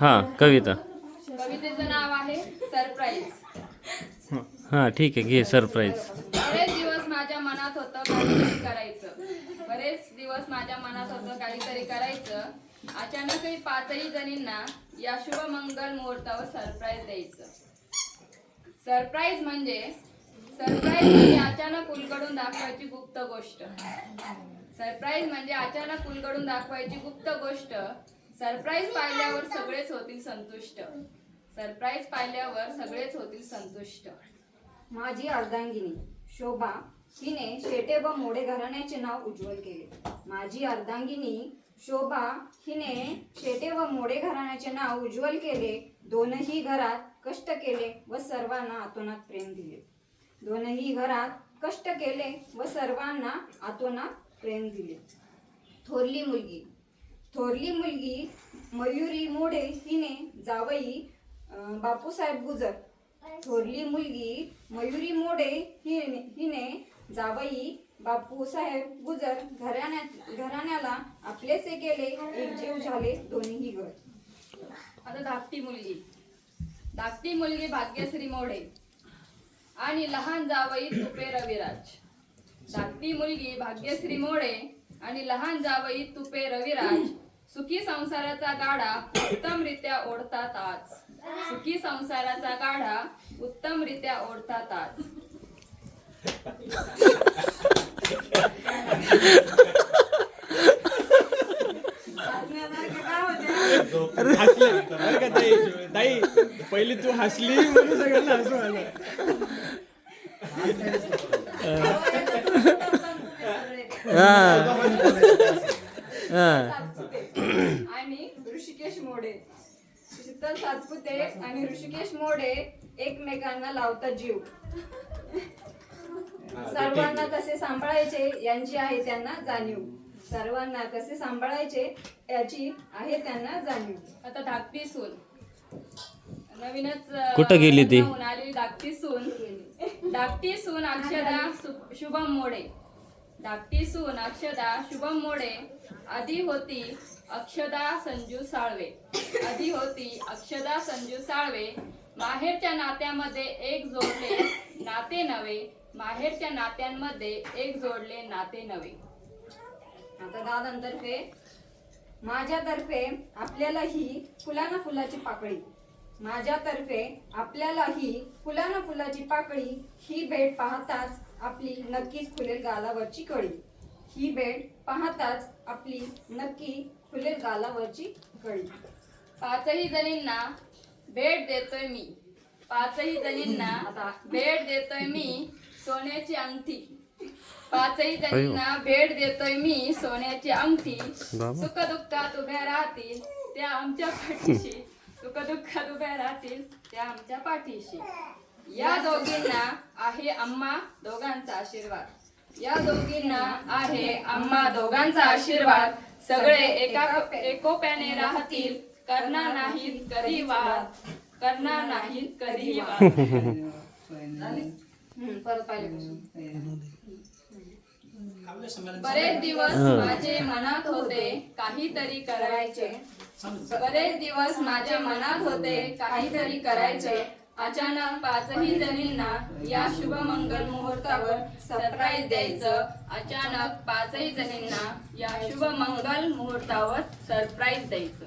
हां कविता. कवितेचं नाव आहे सरप्राईज. हां ठीक आहे, घे सरप्राईज. बरेच दिवस माझ्या मनात होतं काहीतरी करायचं. बरेच दिवस माझ्या मनात होतं काहीतरी करायचं. अचानकही पाचही जणींना या शुभमंगल मुहूर्तावर सरप्राईज द्यायचं. सरप्राईज म्हणजे अचानक उलगडून दाखवायची गुप्त गोष्ट. सरप्राईज म्हणजे अचानक उलगडून दाखवायची गुप्त गोष्ट. सरप्राईज पाहिल्यावर सगळेच होतील संतुष्ट. सरप्राईज पाहिल्यावर सगळेच होतील संतुष्ट. माझी अर्धांगिनी शोभा हिने शेटे व मोडे घराण्याचे नाव उज्ज्वल केले. माझी अर्धांगिनी शोभा हिने शेटे व मोडे घराण्याचे नाव उज्ज्वल केले. दोनही घरात कष्ट केले व सर्वांना आतोनात प्रेम दिले. दोनही घरात कष्ट केले व सर्वांना आतोनात प्रेम दिले. थोरली मुलगी मयुरी मोडे हिने जावई बापूसाहेब गुजर. थोरली मुलगी मयुरी मोडे हिने जावई बापूसाहेब गुजर घराण्याला आपलेसे केले. एकजीव झाले दोन्ही घर. आता धाकटी मुलगी भाग्यश्री मोडे आणि लहान जावई तुपे रविराज. धाकटी मुलगी भाग्यश्री मोडे आणि लहान जावई तुपे रविराज सुखी संसाराचा गाडा उत्तमरित्या ओढतात आज. सुखी संसाराचा गाडा उत्तमरित्या ओढतात आज. ताई पहिली तू हसली म्हणून सगळ्यांना हसू आलं. आणि ऋषिकेश मोडे. शीतल सातपुते आणि ऋषिकेश मोडे एकमेकांना लावतात जीव. सर्वांना कसे सांभाळायचे यांची आहे त्यांना जाणीव. सर्वांना कसे सांभाळायचे याची आहे त्यांना जाणीव. आता धाकटी सून नवीनच कुठं गेली ती? आलेली धाकटी सून अक्षदा शुभम मोडे. धाकटी सून अक्षदा शुभम मोडे आधी होती अक्षदा संजू साळवे. माहेरच्या नात्यामध्ये एक जोडले नाते नवे. माहेरच्या नात्यांमध्ये एक जोडले नाते नवे. आता दादांतर्फे माझ्यातर्फे आपल्याला ही फुलाना फुलाची पाकळी. माझ्यातर्फे आपल्याला ही फुलाना फुलाची पाकळी. ही भेट पाहताच आपली नक्कीच खुलेल गालावरची कळी. ही भेट पाहताच आपली नक्की खुलेल गालावरची कळी. पाचही जणींना भेट देतोय मी. पाचही जणींना भेट देतोय मी सोन्याची अंगठी. पाचही जणींना भेट देतोय मी सोन्याची अंगठी. सुख दुःखात उभ्या राहतील त्या आमच्या पाठीशी. सुख दुःखात उभ्या राहतील त्या आमच्या पाठीशी. या दोघींना आहे आम्हा दोघांचा आशीर्वाद. या दोघींना आहे आम्हा दोघांचा आशीर्वाद. सगळे एकोप्याने राहतील करणार नाहीत कधी वाद. करणार नाहीत कधी वाद. परत पाहिल्यापासून. बरेच दिवस माझे मनात होते काहीतरी करायचे. बरेच दिवस माझ्या मनात होते काहीतरी करायचे. अचानक पाचही जणींना या शुभमंगल मुहूर्तावर सरप्राईज द्यायचं. अचानक पाचही जणींना या शुभमंगल मुहूर्तावर सरप्राईज द्यायचं.